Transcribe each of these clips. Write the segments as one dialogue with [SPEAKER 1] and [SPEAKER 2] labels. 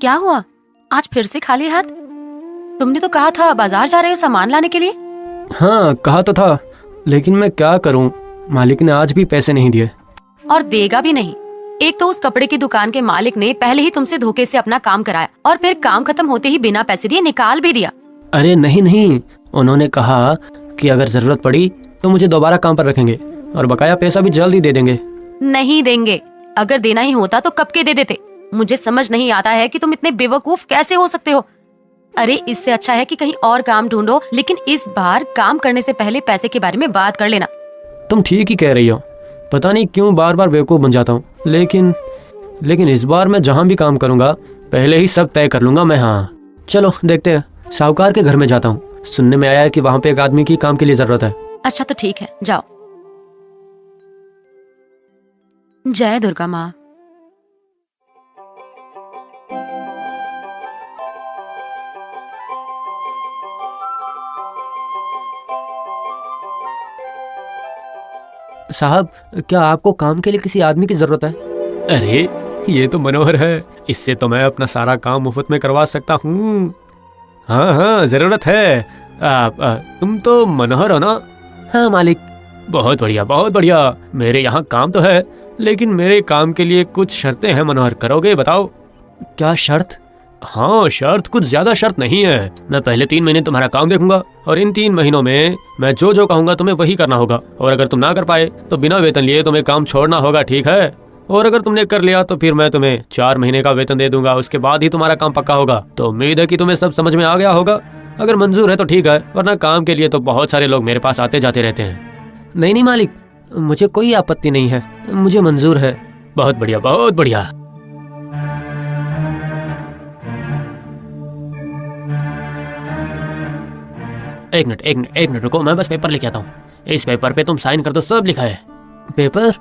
[SPEAKER 1] क्या हुआ? आज फिर से खाली हाथ? तुमने तो कहा था बाजार जा रहे हो सामान लाने के लिए।
[SPEAKER 2] हाँ कहा तो था, लेकिन मैं क्या करूं, मालिक ने आज भी पैसे नहीं दिए।
[SPEAKER 1] और देगा भी नहीं। एक तो उस कपड़े की दुकान के मालिक ने पहले ही तुमसे धोखे से अपना काम कराया और फिर काम खत्म होते ही बिना पैसे दिए निकाल भी दिया।
[SPEAKER 2] अरे नहीं नहीं, उन्होंने कहा कि अगर जरूरत पड़ी तो मुझे दोबारा काम पर रखेंगे और बकाया पैसा भी जल्द ही दे देंगे।
[SPEAKER 1] नहीं देंगे। अगर देना ही होता तो कब के दे देते। मुझे समझ नहीं आता है कि तुम इतने बेवकूफ कैसे हो सकते हो। अरे इससे अच्छा है कि कहीं और काम ढूंढो, लेकिन इस बार काम करने से पहले पैसे के बारे में बात कर लेना।
[SPEAKER 2] तुम ठीक ही कह रही हो, पता नहीं क्यों बार बार बेवकूफ बन जाता हूँ। लेकिन इस बार मैं जहाँ भी काम करूँगा पहले ही सब तय कर लूंगा मैं। हाँ चलो देखते हैं, साहूकार के घर में जाता हूँ। सुनने में आया है कि वहाँ पे एक आदमी की काम के लिए जरूरत है।
[SPEAKER 1] अच्छा तो ठीक है, जाओ। जय दुर्गा माँ।
[SPEAKER 2] साहब, क्या आपको काम के लिए किसी आदमी की जरूरत है? अरे ये तो मनोहर है, इससे तो मैं अपना सारा काम मुफ्त में करवा सकता हूँ। हाँ हाँ जरूरत है। तुम तो मनोहर हो ना? हाँ मालिक। बहुत बढ़िया बहुत बढ़िया। मेरे यहाँ काम तो है, लेकिन मेरे काम के लिए कुछ शर्तें हैं मनोहर, करोगे? बताओ। क्या शर्त? हाँ शर्त कुछ ज्यादा शर्त नहीं है। मैं पहले 3 महीने तुम्हारा काम देखूंगा और इन 3 महीनों में मैं जो जो कहूंगा तुम्हें वही करना होगा, और अगर तुम ना कर पाए तो बिना वेतन लिए तुम्हें काम छोड़ना होगा, ठीक है? और अगर तुमने कर लिया तो फिर मैं तुम्हें 4 महीने का वेतन दे दूंगा, उसके बाद ही तुम्हारा काम पक्का होगा। तो उम्मीद है कि तुम्हें सब समझ में आ गया होगा। अगर मंजूर है तो ठीक है, वरना काम के लिए तो बहुत सारे लोग मेरे पास आते जाते रहते हैं। नहीं नहीं मालिक, मुझे कोई आपत्ति नहीं है, मुझे मंजूर है। बहुत बढ़िया बहुत बढ़िया। एक मिनट रुको, मैं बस पेपर लेके आता हूँ। इस पेपर पे तुम साइन कर दो, सब लिखा है। पेपर?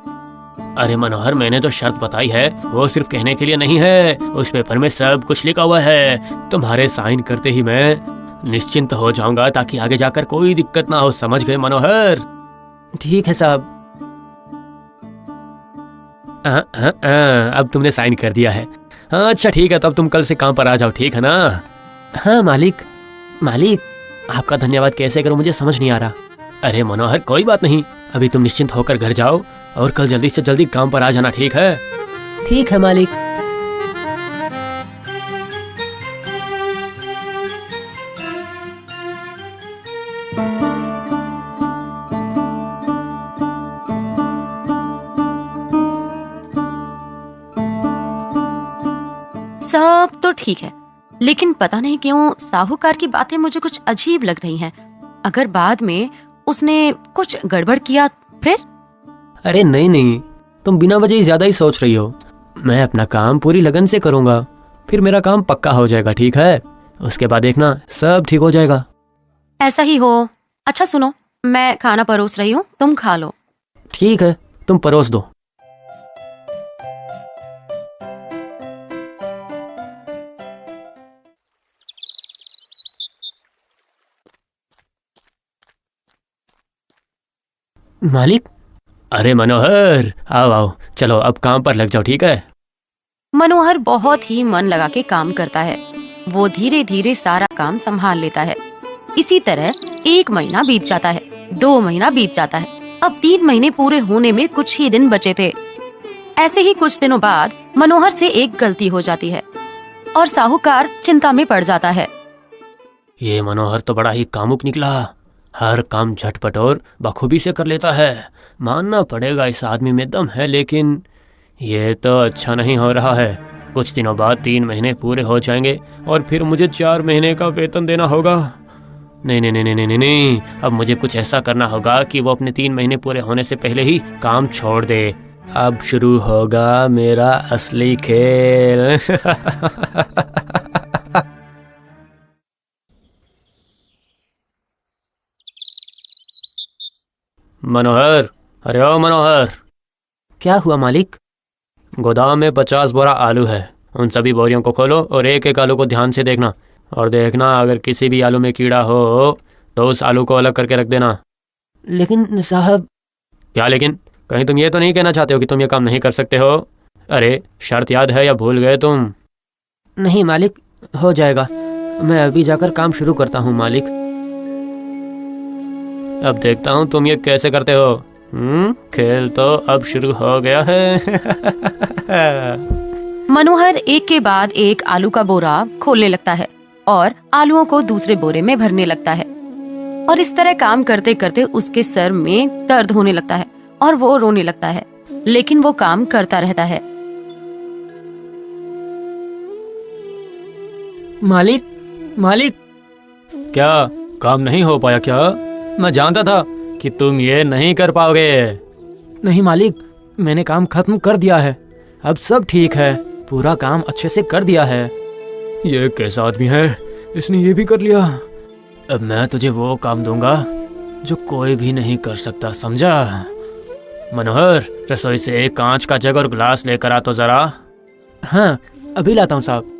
[SPEAKER 2] अरे मनोहर, मैंने जो शर्त बताई है वो सिर्फ कहने के लिए नहीं है, उस पेपर में सब कुछ लिखा हुआ है। तुम्हारे साइन करते ही मैं निश्चिंत हो जाऊंगा, ताकि आगे जाकर कोई दिक्कत ना हो, समझ गए मनोहर? ठीक है साहब। अब तुमने साइन कर दिया है। हाँ अच्छा ठीक है, तब तुम कल से काम पर आ जाओ, ठीक है ना? हाँ मालिक आपका धन्यवाद कैसे करूं मुझे समझ नहीं आ रहा। अरे मनोहर कोई बात नहीं, अभी तुम निश्चिंत होकर घर जाओ और कल जल्दी से जल्दी काम पर आ जाना, ठीक है? ठीक है मालिक।
[SPEAKER 1] सब तो ठीक है, लेकिन पता नहीं क्यों साहूकार की बातें मुझे कुछ अजीब लग रही हैं। अगर बाद में उसने कुछ गड़बड़ किया फिर?
[SPEAKER 2] अरे नहीं, तुम बिना वजह ही ज्यादा ही सोच रही हो। मैं अपना काम पूरी लगन से करूंगा, फिर मेरा काम पक्का हो जाएगा, ठीक है? उसके बाद देखना सब ठीक हो जाएगा।
[SPEAKER 1] ऐसा ही हो। अच्छा सुनो, मैं खाना परोस रही हूँ, तुम खा लो।
[SPEAKER 2] ठीक है, तुम परोस दो। मालिक। अरे मनोहर, आओ चलो अब काम पर लग जाओ, ठीक है?
[SPEAKER 1] मनोहर बहुत ही मन लगा के काम करता है। वो धीरे धीरे सारा काम संभाल लेता है। इसी तरह 1 महीना बीत जाता है, 2 महीना बीत जाता है। अब 3 महीने पूरे होने में कुछ ही दिन बचे थे। ऐसे ही कुछ दिनों बाद मनोहर से एक गलती हो जाती है और साहूकार चिंता में पड़ जाता है।
[SPEAKER 2] ये मनोहर तो बड़ा ही कामुक निकला, हर काम झटपट और बखूबी से कर लेता है। मानना पड़ेगा इस आदमी में दम है, लेकिन ये तो अच्छा नहीं हो रहा है। कुछ दिनों बाद 3 महीने पूरे हो जाएंगे और फिर मुझे 4 महीने का वेतन देना होगा। नहीं, अब मुझे कुछ ऐसा करना होगा कि वो अपने 3 महीने पूरे होने से पहले ही काम छोड़ दे। अब शुरू होगा मेरा असली खेल। मनोहर, अरे ओ मनोहर। क्या हुआ मालिक? गोदाम में 50 बोरा आलू है, उन सभी बोरियों को खोलो और एक एक आलू को ध्यान से देखना, और देखना अगर किसी भी आलू में कीड़ा हो तो उस आलू को अलग करके रख देना। लेकिन साहब। क्या लेकिन? कहीं तुम ये तो नहीं कहना चाहते हो कि तुम ये काम नहीं कर सकते हो? अरे शर्त याद है या भूल गए तुम? नहीं मालिक, हो जाएगा। मैं अभी जाकर काम शुरू करता हूँ मालिक। अब देखता हूँ तुम ये कैसे करते हो। खेल तो अब शुरू हो गया है।
[SPEAKER 1] मनोहर एक के बाद एक आलू का बोरा खोलने लगता है और आलूओं को दूसरे बोरे में भरने लगता है। और इस तरह काम करते करते उसके सर में दर्द होने लगता है और वो रोने लगता है, लेकिन वो काम करता रहता है।
[SPEAKER 2] मालिक, मालिक, क्या काम नहीं हो पाया क्या? मैं जानता था कि तुम ये नहीं कर पाओगे। नहीं मालिक, मैंने काम खत्म कर दिया है। अब सब ठीक है, पूरा काम अच्छे से कर दिया है। ये कैसा आदमी है, इसने ये भी कर लिया। अब मैं तुझे वो काम दूंगा जो कोई भी नहीं कर सकता, समझा? मनोहर, रसोई से एक कांच का जग और गिलास लेकर आ तो जरा। हाँ, अभी लाता हूँ साहब।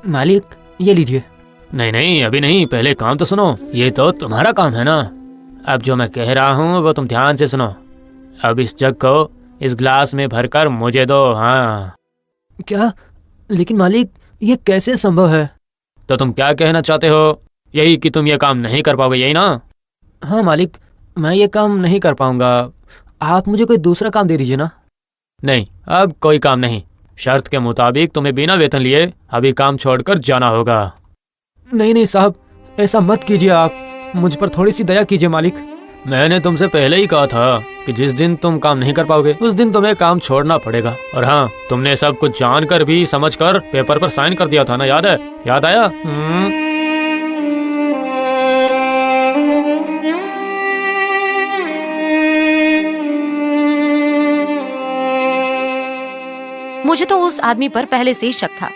[SPEAKER 2] मालिक, ये लीजिए। नहीं नहीं, अभी नहीं, पहले काम तो सुनो। ये तो तुम्हारा काम है ना। अब जो मैं कह रहा हूँ वो तुम ध्यान से सुनो। अब इस जग को इस ग्लास में भरकर मुझे दो। हाँ। क्या? लेकिन मालिक, ये कैसे संभव है? तो तुम क्या कहना चाहते हो? यही कि तुम ये काम नहीं कर पाओगे, यही ना? हाँ मालिक, मैं ये काम नहीं कर पाऊंगा। आप मुझे कोई दूसरा काम दे दीजिए ना। नहीं, अब कोई काम नहीं। शर्त के मुताबिक तुम्हें बिना वेतन लिए अभी काम छोड़कर जाना होगा। नहीं नहीं साहब, ऐसा मत कीजिए। आप मुझ पर थोड़ी सी दया कीजिए मालिक। मैंने तुमसे पहले ही कहा था कि जिस दिन तुम काम नहीं कर पाओगे उस दिन तुम्हें काम छोड़ना पड़ेगा। और हाँ, तुमने सब कुछ जानकर भी समझकर पेपर पर साइन कर दिया था ना, याद है? याद आया?
[SPEAKER 1] मुझे तो उस आदमी पर पहले से ही शक था।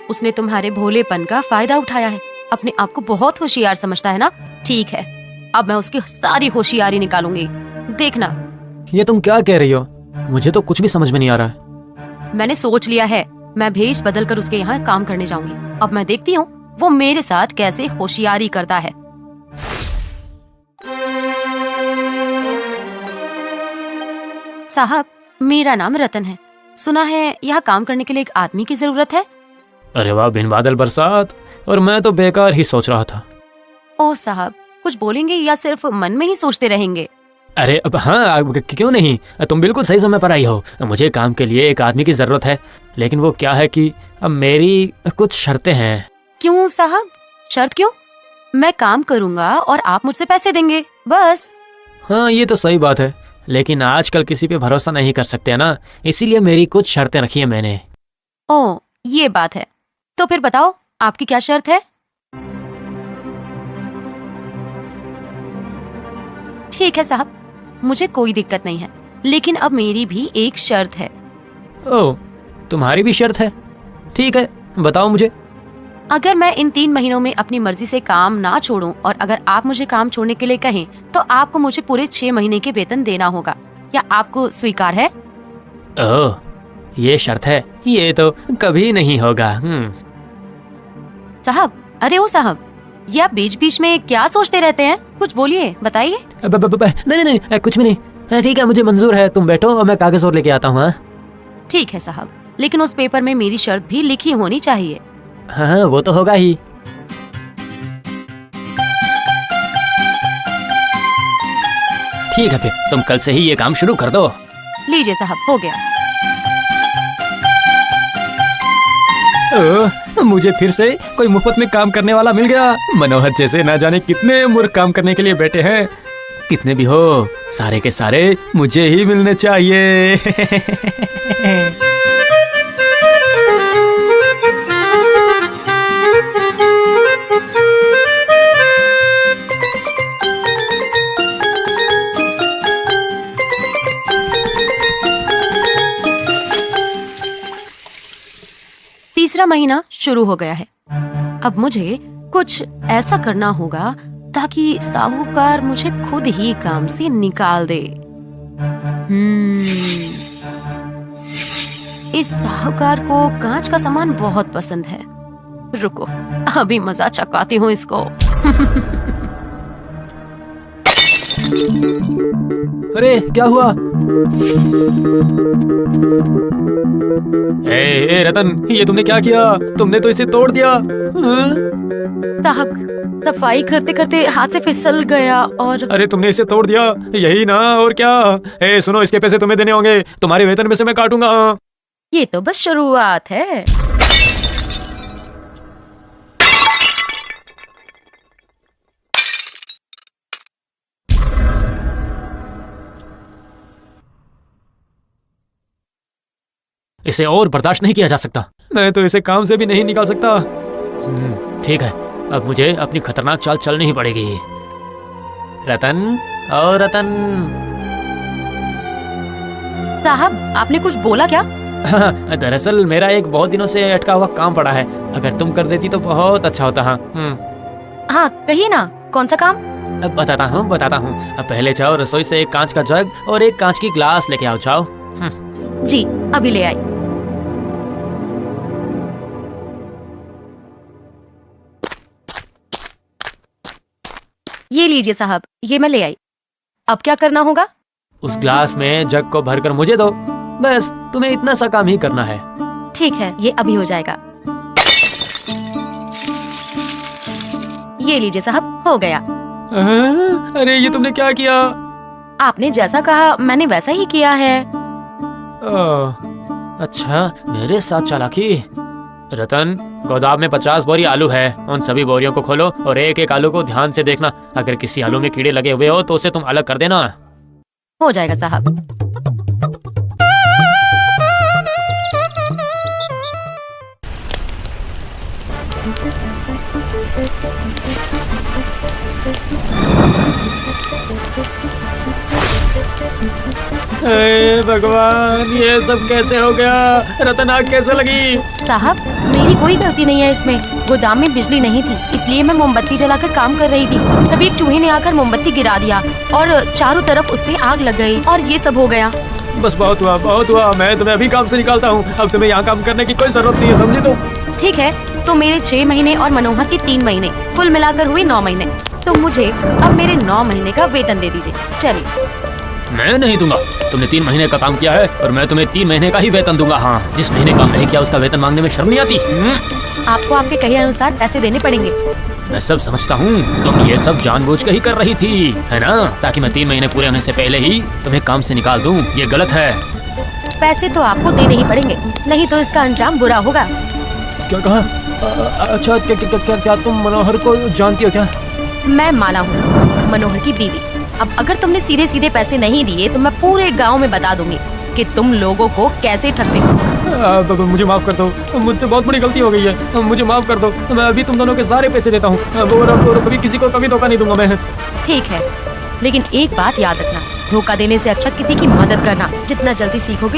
[SPEAKER 1] उसने तुम्हारे भोलेपन का फायदा उठाया है। अपने आप को बहुत होशियार समझता है ना? ठीक है, अब मैं उसकी सारी होशियारी निकालूंगी, देखना।
[SPEAKER 2] ये तुम क्या कह रही हो? मुझे तो कुछ भी समझ में नहीं आ रहा है।
[SPEAKER 1] मैंने सोच लिया है, मैं भेष बदल कर उसके यहाँ काम करने जाऊंगी। अब मैं देखती हूँ वो मेरे साथ कैसे होशियारी करता है। साहब, मेरा नाम रतन है। सुना है यहाँ काम करने के लिए एक आदमी की जरूरत है।
[SPEAKER 2] अरे वाह, बिन बादल बरसात। और मैं तो बेकार ही सोच रहा था।
[SPEAKER 1] ओ साहब, कुछ बोलेंगे या सिर्फ मन में ही सोचते रहेंगे?
[SPEAKER 2] अरे अब हाँ, क्यों नहीं, तुम बिल्कुल सही समय पर आई हो। मुझे काम के लिए एक आदमी की जरूरत है, लेकिन वो क्या है कि अब मेरी कुछ शर्तें हैं।
[SPEAKER 1] क्यों साहब, शर्त क्यों? मैं काम करूँगा और आप मुझसे पैसे देंगे, बस।
[SPEAKER 2] हाँ, ये तो सही बात है, लेकिन आजकल किसी पे भरोसा नहीं कर सकते ना, इसीलिए मेरी कुछ शर्तें रखी है मैंने।
[SPEAKER 1] ओ, ये बात है। तो फिर बताओ, आपकी क्या शर्त है? ठीक है साहब, मुझे कोई दिक्कत नहीं है, लेकिन अब मेरी भी एक शर्त है।
[SPEAKER 2] ओह, तुम्हारी भी शर्त है? ठीक है, बताओ मुझे।
[SPEAKER 1] अगर मैं इन 3 महीनों में अपनी मर्जी से काम ना छोड़ूं और अगर आप मुझे काम छोड़ने के लिए कहें तो आपको मुझे पूरे 6 महीने के वेतन देना होगा। क्या आपको स्वीकार है?
[SPEAKER 2] ओह, ये शर्त है? ये तो कभी नहीं होगा।
[SPEAKER 1] साहब, अरे ओ साहब, ये आप बीच बीच में क्या सोचते रहते हैं? कुछ बोलिए, बताइए।
[SPEAKER 2] नहीं नहीं नहीं, कुछ भी नहीं। ठीक है, मुझे मंजूर है, तुम बैठो और मैं कागज और लेके आता हूँ।
[SPEAKER 1] ठीक है साहब, लेकिन उस पेपर में मेरी शर्त भी लिखी होनी चाहिए।
[SPEAKER 2] हाँ, वो तो होगा ही। ठीक है, फिर तुम कल से ही ये काम शुरू कर दो।
[SPEAKER 1] लीजिए साहब, हो गया।
[SPEAKER 2] मुझे फिर से कोई मुफ्त में काम करने वाला मिल गया। मनोहर जैसे ना जाने कितने मूर्ख काम करने के लिए बैठे हैं। कितने भी हो, सारे के सारे मुझे ही मिलने चाहिए।
[SPEAKER 1] तीसरा महीना शुरू हो गया है। अब मुझे कुछ ऐसा करना होगा ताकि साहूकार मुझे खुद ही काम से निकाल दे। इस साहूकार को कांच का सामान बहुत पसंद है। रुको, अभी मजा चकाती हूँ इसको।
[SPEAKER 2] अरे क्या हुआ? ए रतन, ये तुमने क्या किया? तुमने तो इसे तोड़ दिया। हाँ?
[SPEAKER 1] साहब, सफाई करते करते हाथ से फिसल गया और
[SPEAKER 2] अरे तुमने इसे तोड़ दिया, यही ना, और क्या? ए सुनो, इसके पैसे तुम्हें देने होंगे, तुम्हारे वेतन में से मैं काटूंगा।
[SPEAKER 1] ये तो बस शुरुआत है।
[SPEAKER 2] इसे और बर्दाश्त नहीं किया जा सकता। मैं तो इसे काम से भी नहीं निकाल सकता। ठीक है, अब मुझे अपनी खतरनाक चाल चलनी ही पड़ेगी। रतन, और रतन।
[SPEAKER 1] साहब, आपने कुछ बोला क्या?
[SPEAKER 2] दरअसल मेरा एक बहुत दिनों से अटका हुआ काम पड़ा है, अगर तुम कर देती तो बहुत अच्छा होता। हाँ
[SPEAKER 1] हाँ, कहिए ना, कौन सा काम?
[SPEAKER 2] अब बताता हूँ। अब पहले जाओ, रसोई से एक कांच का जग और एक कांच की ग्लास लेके आओ। जाओ।
[SPEAKER 1] जी, अभी ले आई। ये लीजिए साहब, ये मैं ले आई। अब क्या करना होगा?
[SPEAKER 2] उस ग्लास में जग को भरकर मुझे दो। बस तुम्हें इतना सा काम ही करना है।
[SPEAKER 1] ठीक है, ये अभी हो जाएगा। ये लीजिए साहब, हो गया।
[SPEAKER 2] अरे ये तुमने क्या किया?
[SPEAKER 1] आपने जैसा कहा मैंने वैसा ही किया है।
[SPEAKER 2] अच्छा, मेरे साथ चालाकी। रतन, गोदाम में 50 बोरी आलू है, उन सभी बोरियों को खोलो और एक एक आलू को ध्यान से देखना। अगर किसी आलू में कीड़े लगे हुए हो तो उसे तुम अलग कर देना।
[SPEAKER 1] हो जाएगा साहब।
[SPEAKER 2] हे भगवान, ये सब कैसे हो गया? रतन, आग कैसे लगी?
[SPEAKER 1] साहब, मेरी कोई गलती नहीं है इसमें। गोदाम में बिजली नहीं थी, इसलिए मैं मोमबत्ती जलाकर काम कर रही थी। तभी एक चूहे ने आकर मोमबत्ती गिरा दिया और चारों तरफ उससे आग लग गई और ये सब हो गया।
[SPEAKER 2] बस बहुत हुआ, बहुत हुआ। मैं तुम्हें अभी काम से निकालता हूँ। अब तुम्हें यहाँ काम करने की कोई जरूरत नहीं है, समझे? तो
[SPEAKER 1] ठीक है, तो मेरे 6 महीने और मनोहर के 3 महीने, कुल मिलाकर हुए 9 महीने। तो मुझे अब मेरे 9 महीने का वेतन दे दीजिए। चलिए।
[SPEAKER 2] मैं नहीं दूंगा। तुमने 3 महीने का काम किया है और मैं तुम्हें 3 महीने का ही वेतन दूंगा। हाँ, जिस महीने काम नहीं किया उसका वेतन मांगने में शर्म नहीं आती?
[SPEAKER 1] आपको आपके कहे अनुसार पैसे देने पड़ेंगे।
[SPEAKER 2] मैं सब समझता हूँ, तुम ये सब जानबूझ कर ही कर रही थी, है ना? ताकि मैं 3 महीने पूरे होने से पहले ही तुम्हें काम से निकाल दूँ। ये गलत है।
[SPEAKER 1] पैसे तो आपको देने ही पड़ेंगे, नहीं तो इसका अंजाम बुरा होगा।
[SPEAKER 2] क्या कहा? अच्छा, क्या तुम मनोहर को जानती हो क्या?
[SPEAKER 1] मैं माला हूँ, मनोहर की बीवी। अब अगर तुमने सीधे सीधे पैसे नहीं दिए तो मैं पूरे गांव में बता दूंगी कि तुम लोगों को कैसे ठगते हो।
[SPEAKER 2] मुझे माफ कर दो, मुझसे बहुत बड़ी गलती हो गई है। मुझे माफ कर दो, मैं अभी तुम दोनों के सारे पैसे देता हूँ और कभी किसी को कभी धोखा नहीं दूंगा मैं।
[SPEAKER 1] ठीक है, लेकिन एक बात याद रखना, धोखा देने से अच्छा किसी की मदद करना। जितना जल्दी सीखोगे